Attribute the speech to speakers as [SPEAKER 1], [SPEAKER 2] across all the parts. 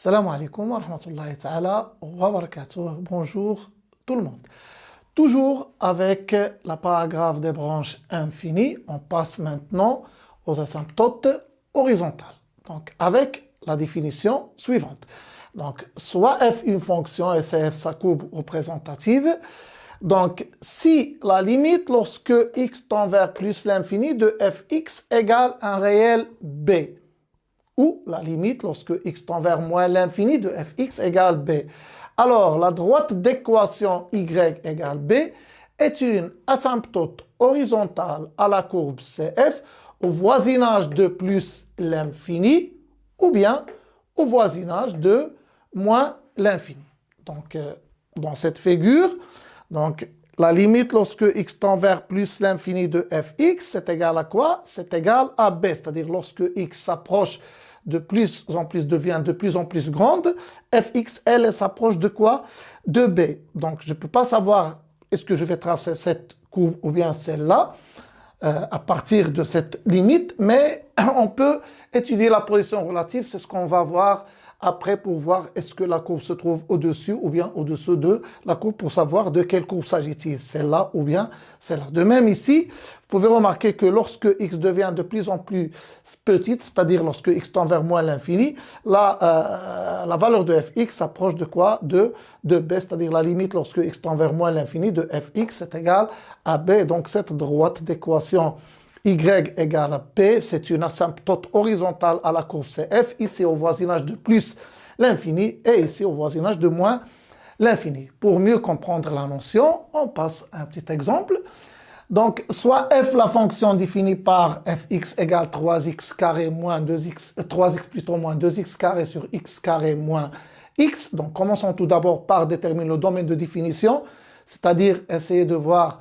[SPEAKER 1] Salam alaikum wa rahmatullahi ta'ala wa barakatuh. Bonjour tout le monde. Toujours avec la paragraphe des branches infinies, on passe maintenant aux asymptotes horizontales. Donc avec la définition suivante. Donc soit f une fonction et c'est f sa courbe représentative. Donc si la limite lorsque x tend vers plus l'infini de fx égale un réel b, ou la limite lorsque x tend vers moins l'infini de fx égale b. Alors, la droite d'équation y égale b est une asymptote horizontale à la courbe CF au voisinage de plus l'infini ou bien au voisinage de moins l'infini. Donc, dans cette figure, donc, la limite lorsque x tend vers plus l'infini de fx, c'est égal à quoi? C'est égal à b, c'est-à-dire lorsque x s'approche de plus en plus, devient de plus en plus grande, fx, elle s'approche de quoi? De b. Donc, je ne peux pas savoir est-ce que je vais tracer cette courbe ou bien celle-là à partir de cette limite, mais on peut étudier la position relative, c'est ce qu'on va voir après pour voir est-ce que la courbe se trouve au-dessus ou bien au-dessous de la courbe pour savoir de quelle courbe s'agit-il, celle-là ou bien celle-là. De même ici, vous pouvez remarquer que lorsque x devient de plus en plus petite, c'est-à-dire lorsque x tend vers moins l'infini, la valeur de fx s'approche de quoi? De b, c'est-à-dire la limite lorsque x tend vers moins l'infini de fx est égal à b. Donc cette droite d'équation y égale à p, c'est une asymptote horizontale à la courbe CF, ici au voisinage de plus l'infini et ici au voisinage de moins l'infini. Pour mieux comprendre la notion, on passe à un petit exemple. Donc, soit f la fonction définie par fx égale 3x carré moins 2x, 3x plutôt moins 2x carré sur x carré moins x. Donc, commençons tout d'abord par déterminer le domaine de définition, c'est-à-dire essayer de voir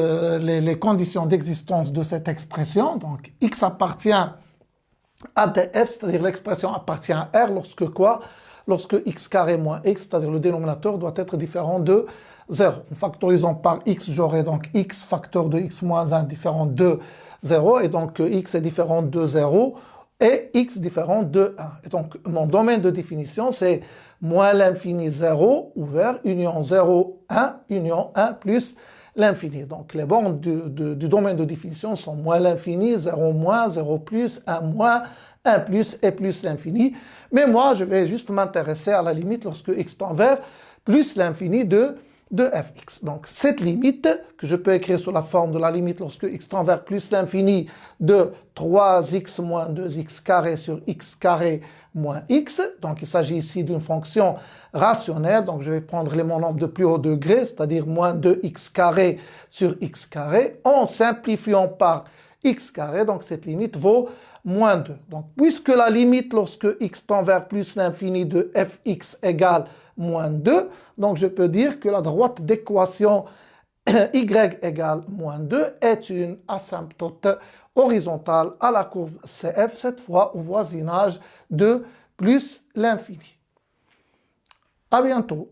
[SPEAKER 1] les conditions d'existence de cette expression. Donc, x appartient à df, c'est-à-dire l'expression appartient à R lorsque quoi? Lorsque x carré moins x, c'est-à-dire le dénominateur doit être différent de 0. En factorisant par x, j'aurai donc x facteur de x moins 1 différent de 0, et donc x est différent de 0, et x différent de 1. Et donc, mon domaine de définition, c'est moins l'infini 0, ouvert, union 0, 1, union 1 plus l'infini. Donc, les bornes du domaine de définition sont moins l'infini, 0 moins, 0 plus, 1 moins, 1 plus et plus l'infini. Mais moi, je vais juste m'intéresser à la limite lorsque x tend vers plus l'infini de fx. Donc, cette limite, que je peux écrire sous la forme de la limite lorsque x tend vers plus l'infini de 3x moins 2x carré sur x carré moins x. Donc, il s'agit ici d'une fonction rationnelle. Donc, je vais prendre l'élément nombre de plus haut degré, c'est-à-dire moins 2x carré sur x carré, en simplifiant par x carré. Donc, cette limite vaut moins 2. Donc, puisque la limite lorsque x tend vers plus l'infini de fx égale moins 2, donc je peux dire que la droite d'équation y égale moins 2 est une asymptote horizontale à la courbe CF, cette fois au voisinage de plus l'infini. À bientôt.